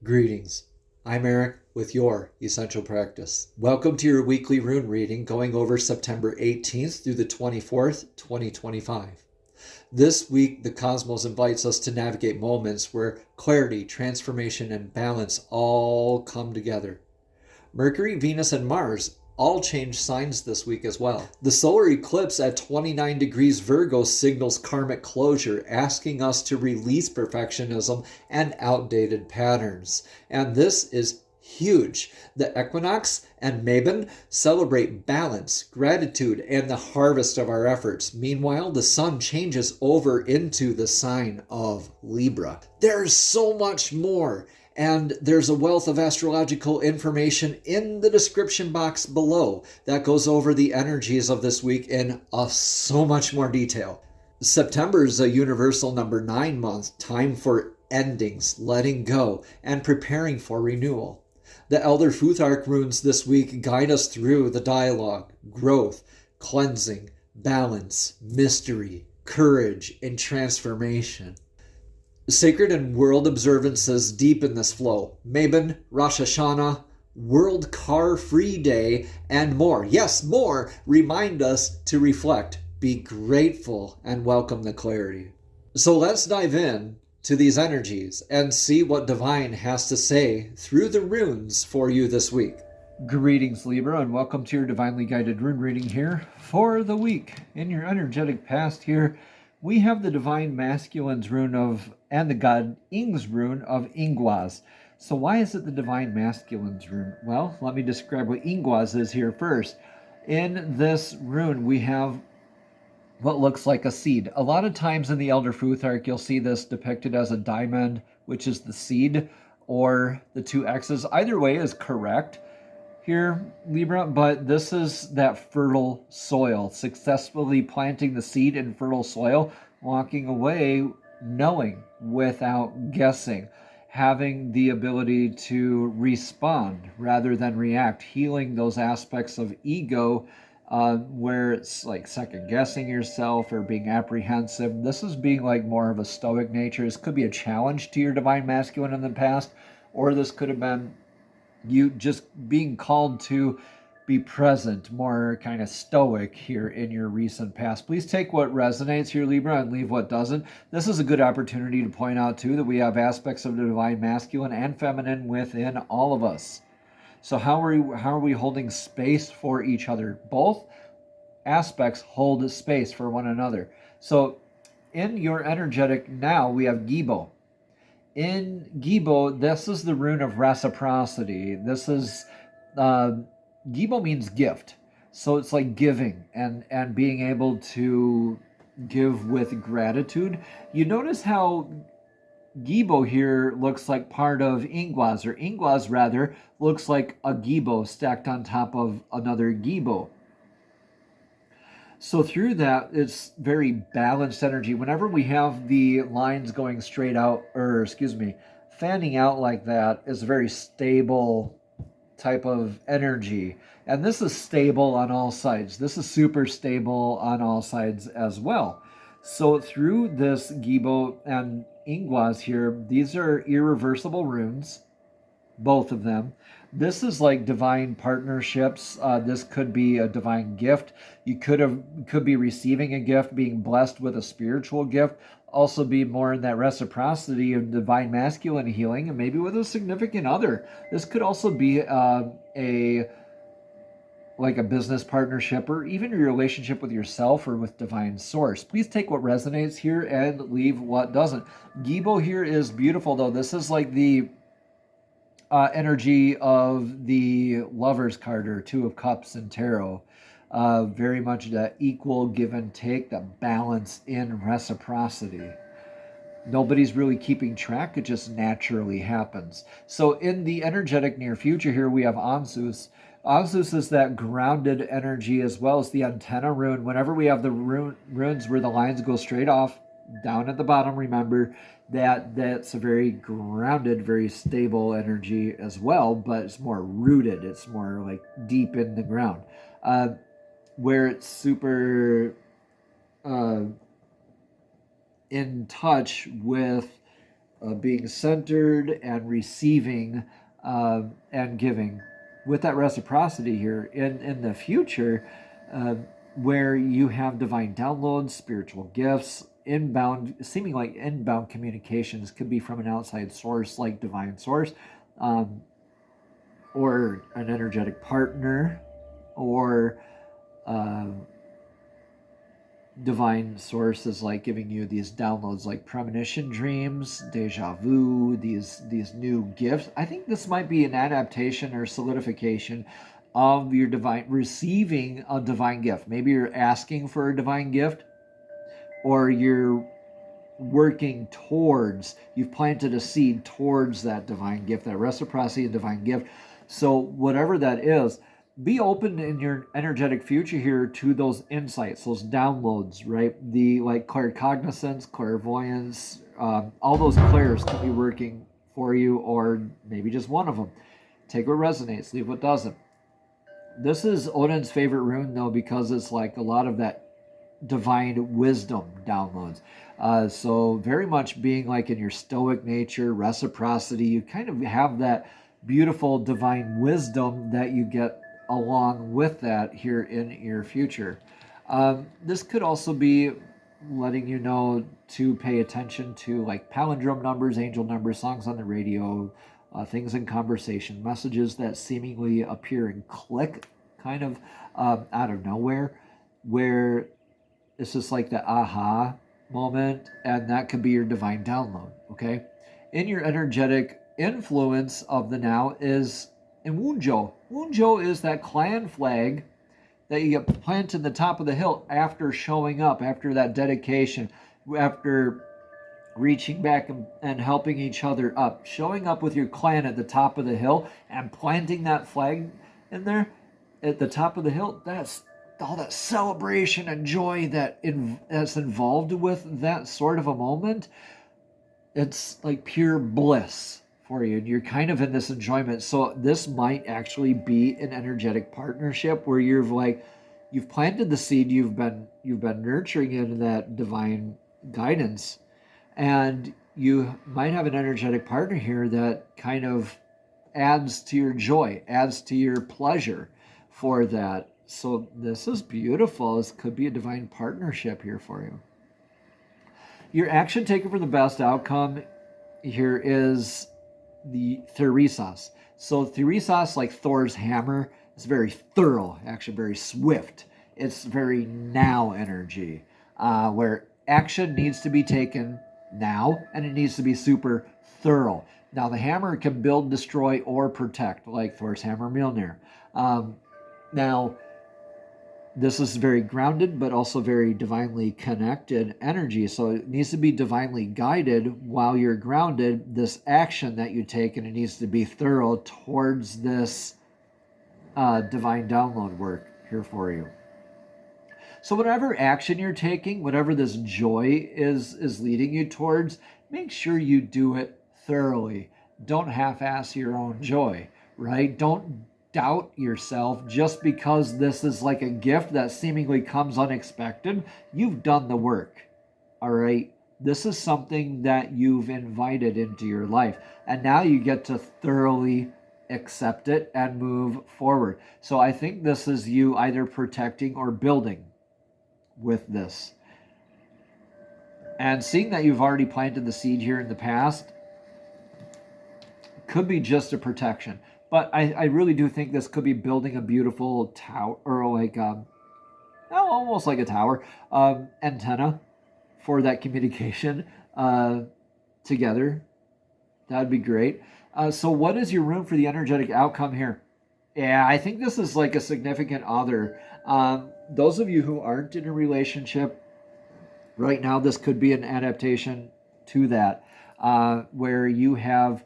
Greetings. I'm Eric with Your Essential Practice. Welcome to your weekly rune reading going over September 18th through the 24th, 2025. This week, the cosmos invites us to navigate moments where clarity, transformation, and balance all come together. Mercury, Venus, and Mars all change signs this week as well. The solar eclipse at 29 degrees Virgo signals karmic closure, asking us to release perfectionism and outdated patterns. And this is huge. The equinox and Mabon celebrate balance, gratitude, and the harvest of our efforts. Meanwhile, the sun changes over into the sign of Libra. There's so much more. And there's a wealth of astrological information in the description box below that goes over the energies of this week in so much more detail. September is a universal number 9 month, time for endings, letting go, and preparing for renewal. The Elder Futhark runes this week guide us through the dialogue, growth, cleansing, balance, mystery, courage, and transformation. Sacred and world observances deepen this flow. Mabon, Rosh Hashanah, World Car Free Day, and more. Yes, more remind us to reflect, be grateful, and welcome the clarity. So let's dive in to these energies and see what Divine has to say through the runes for you this week. Greetings, Libra, and welcome to your Divinely Guided Rune reading here for the week. In your energetic past here, we have the Divine Masculine's rune and the God Ing's rune of Ingwaz. So why is it the Divine Masculine's rune? Well, let me describe what Ingwaz is here first. In this rune, we have what looks like a seed. A lot of times in the Elder Futhark, you'll see this depicted as a diamond, which is the seed, or the two X's. Either way is correct here, Libra, but this is that fertile soil, successfully planting the seed in fertile soil, walking away knowing without guessing, having the ability to respond rather than react, healing those aspects of ego where it's like second guessing yourself or being apprehensive. This is being like more of a stoic nature. This could be a challenge to your Divine Masculine in the past, or this could have been you just being called to be present, more kind of stoic here in your recent past. Please take what resonates here, Libra, and leave what doesn't. This is a good opportunity to point out, too, that we have aspects of the Divine Masculine and Feminine within all of us. So how are we holding space for each other? Both aspects hold space for one another. So in your energetic now, we have Gebo. In Gebo, this is the rune of reciprocity. This is, Gebo means gift. So it's like giving and being able to give with gratitude. You notice how Gebo here looks like part of Ingwaz, or Ingwaz rather, looks like a Gebo stacked on top of another Gebo. So through that, it's very balanced energy. Whenever we have the lines going straight out, fanning out like that, is a very stable type of energy. And this is stable on all sides. This is super stable on all sides as well. So through this Gebo and Ingwaz here, these are irreversible runes, both of them. This is like divine partnerships. This could be a divine gift. You could be receiving a gift, being blessed with a spiritual gift. Also be more in that reciprocity of divine masculine healing, and maybe with a significant other. This could also be a business partnership, or even your relationship with yourself or with divine source. Please take what resonates here and leave what doesn't. Gebo here is beautiful, though. This is like the energy of the Lover's card, or Two of Cups in tarot. Very much that equal give and take, that balance in reciprocity. Nobody's really keeping track. It just naturally happens. So in the energetic near future here, we have Anzus. Anzus is that grounded energy, as well as the antenna rune. Whenever we have the runes where the lines go straight off, down at the bottom, remember that's a very grounded, very stable energy as well, but it's more rooted. It's more like deep in the ground, where it's super in touch with being centered and receiving and giving. With that reciprocity here in the future, where you have divine downloads, spiritual gifts, inbound, seeming like inbound communications, could be from an outside source like divine source, or an energetic partner, or divine sources like giving you these downloads like premonition dreams, deja vu, these new gifts. I think this might be an adaptation or solidification of your divine, receiving a divine gift. Maybe you're asking for a divine gift, or you're working towards, you've planted a seed towards that divine gift, that reciprocity and divine gift. So whatever that is, be open in your energetic future here to those insights, those downloads, right? The like claircognizance, clairvoyance, all those clairs can be working for you, or maybe just one of them. Take what resonates, leave what doesn't. This is Odin's favorite rune, though, because it's like a lot of that divine wisdom downloads. So very much being like in your stoic nature, reciprocity, you kind of have that beautiful divine wisdom that you get along with that here in your future. This could also be letting you know to pay attention to like palindrome numbers, angel numbers, songs on the radio, things in conversation, messages that seemingly appear and click kind of out of nowhere, where it's just like the aha moment, and that could be your divine download, okay? In your energetic influence of the now is in Wunjo. Wunjo is that clan flag that you get planted in the top of the hill after showing up, after that dedication, after reaching back and helping each other up. Showing up with your clan at the top of the hill and planting that flag in there at the top of the hill, that's all that celebration and joy that's involved with that sort of a moment. It's like pure bliss for you, and you're kind of in this enjoyment. So this might actually be an energetic partnership where you've planted the seed, you've been nurturing it in that divine guidance, and you might have an energetic partner here that kind of adds to your joy, adds to your pleasure for that. So this is beautiful. This could be a divine partnership here for you. Your action taken for the best outcome here is the Therisas. So Therisas, like Thor's hammer, is very thorough, actually very swift. It's very now energy, where action needs to be taken now, and it needs to be super thorough. Now, the hammer can build, destroy, or protect, like Thor's hammer Mjolnir. Now, this is very grounded, but also very divinely connected energy. So it needs to be divinely guided while you're grounded. This action that you take, and it needs to be thorough towards this divine download work here for you. So whatever action you're taking, whatever this joy is leading you towards, make sure you do it thoroughly. Don't half-ass your own joy, right? Don't doubt yourself just because this is like a gift that seemingly comes unexpected. You've done the work, all right? This is something that you've invited into your life, and now you get to thoroughly accept it and move forward. So I think this is you either protecting or building with this. And seeing that you've already planted the seed here in the past, could be just a protection. But I really do think this could be building a beautiful tower, or like almost like a tower antenna for that communication together. That'd be great. So what is your room for the energetic outcome here? Yeah, I think this is like a significant other. Those of you who aren't in a relationship right now, this could be an adaptation to that, where you have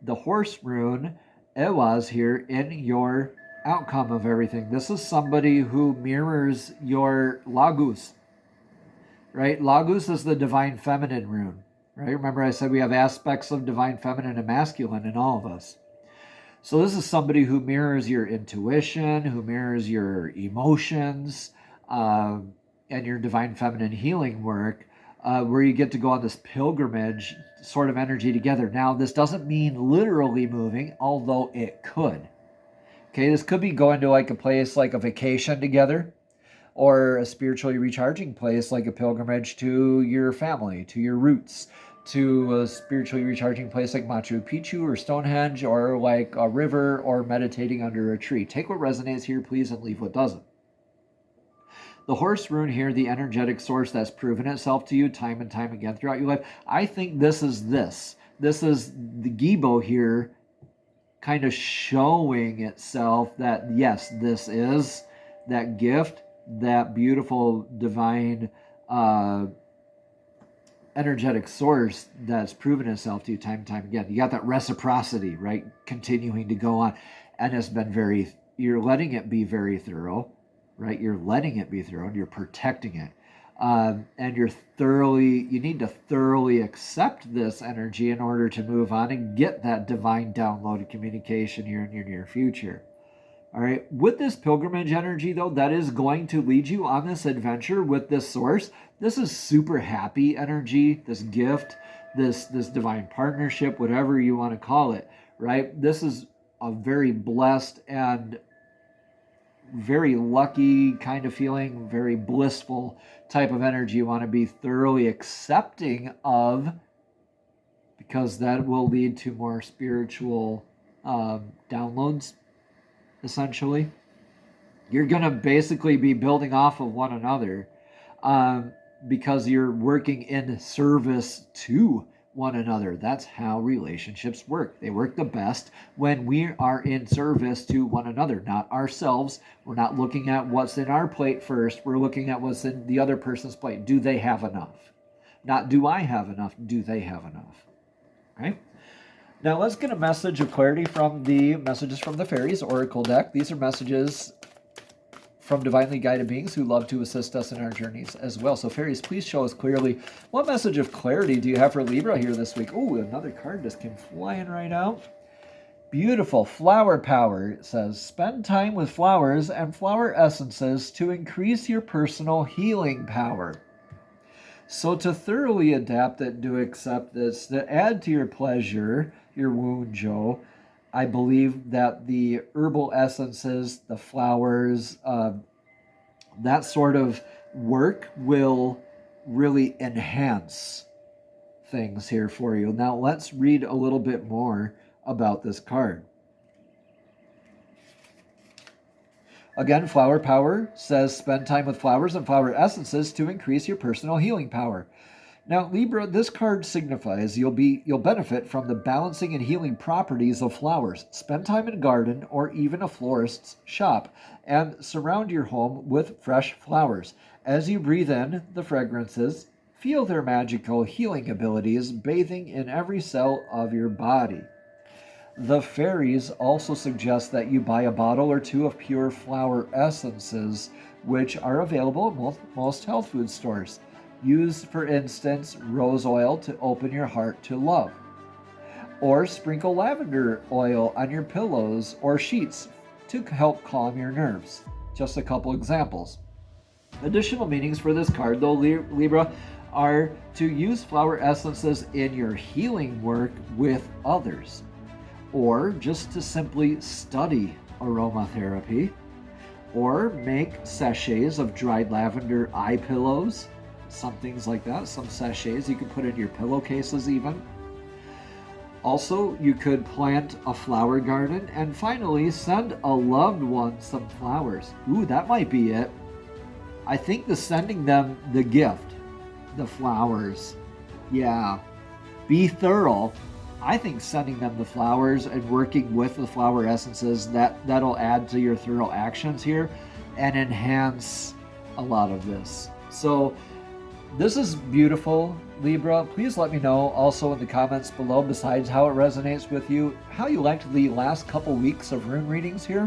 the horse rune, Ewaz, here in your outcome of everything. This is somebody who mirrors your Lagus, right? Lagus is the divine feminine rune, right? Remember I said we have aspects of divine feminine and masculine in all of us. So this is somebody who mirrors your intuition, who mirrors your emotions, and your divine feminine healing work. where you get to go on this pilgrimage sort of energy together. Now, this doesn't mean literally moving, although it could. Okay, this could be going to like a place like a vacation together, or a spiritually recharging place like a pilgrimage to your family, to your roots, to a spiritually recharging place like Machu Picchu or Stonehenge, or like a river, or meditating under a tree. Take what resonates here, please, and leave what doesn't. The horse rune here, the energetic source that's proven itself to you time and time again throughout your life. I think this is this. This is the Gebo here kind of showing itself that, yes, this is that gift, that beautiful divine energetic source that's proven itself to you time and time again. You got that reciprocity, right? Continuing to go on. And it's been you're letting it be very thorough, right? You're letting it be thorough and you're protecting it. And you need to thoroughly accept this energy in order to move on and get that divine downloaded communication here in your near future. All right. With this pilgrimage energy, though, that is going to lead you on this adventure with this source. This is super happy energy, this gift, this divine partnership, whatever you want to call it, right? This is a very blessed and very lucky kind of feeling, very blissful type of energy you want to be thoroughly accepting of, because that will lead to more spiritual downloads, essentially. You're going to basically be building off of one another because you're working in service to one another. That's how relationships work. They work the best when we are in service to one another, not ourselves. We're not looking at what's in our plate first. We're looking at what's in the other person's plate. Do they have enough? Not do I have enough, do they have enough? Okay? Now let's get a message of clarity from the Messages from the Fairies Oracle deck. These are messages from divinely guided beings who love to assist us in our journeys as well. So fairies, please show us clearly, what message of clarity do you have for Libra here this week? Oh, another card just came flying right out. Beautiful. Flower power, it says. Spend time with flowers and flower essences to increase your personal healing power. So to thoroughly adapt it, to accept this, to add to your pleasure, your wound, Joe, I believe that the herbal essences, the flowers, that sort of work will really enhance things here for you. Now let's read a little bit more about this card. Again, flower power says spend time with flowers and flower essences to increase your personal healing power. Now, Libra, this card signifies you'll benefit from the balancing and healing properties of flowers. Spend time in a garden or even a florist's shop and surround your home with fresh flowers. As you breathe in the fragrances, feel their magical healing abilities bathing in every cell of your body. The fairies also suggest that you buy a bottle or two of pure flower essences, which are available at most health food stores. Use, for instance, rose oil to open your heart to love. Or sprinkle lavender oil on your pillows or sheets to help calm your nerves. Just a couple examples. Additional meanings for this card, though, Libra, are to use flower essences in your healing work with others, or just to simply study aromatherapy, or make sachets of dried lavender eye pillows, some things like that, some sachets you could put in your pillowcases even. Also, you could plant a flower garden, and finally, send a loved one some flowers. Ooh, that might be it. I think sending them the gift, the flowers. Yeah. Be thorough. I think sending them the flowers and working with the flower essences, that'll add to your thorough actions here and enhance a lot of this. So this is beautiful, Libra. Please let me know also in the comments below, besides how it resonates with you, how you liked the last couple weeks of rune readings here,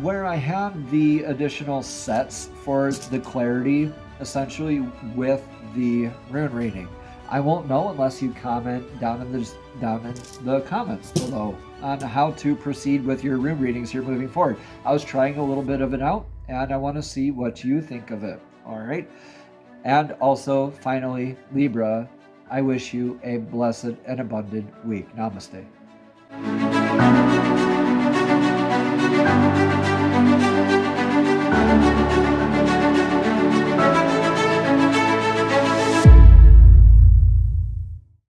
where I have the additional sets for the clarity, essentially, with the rune reading. I won't know unless you comment down in the comments below on how to proceed with your rune readings here moving forward. I was trying a little bit of it out, and I want to see what you think of it. All right. And also, finally, Libra, I wish you a blessed and abundant week. Namaste.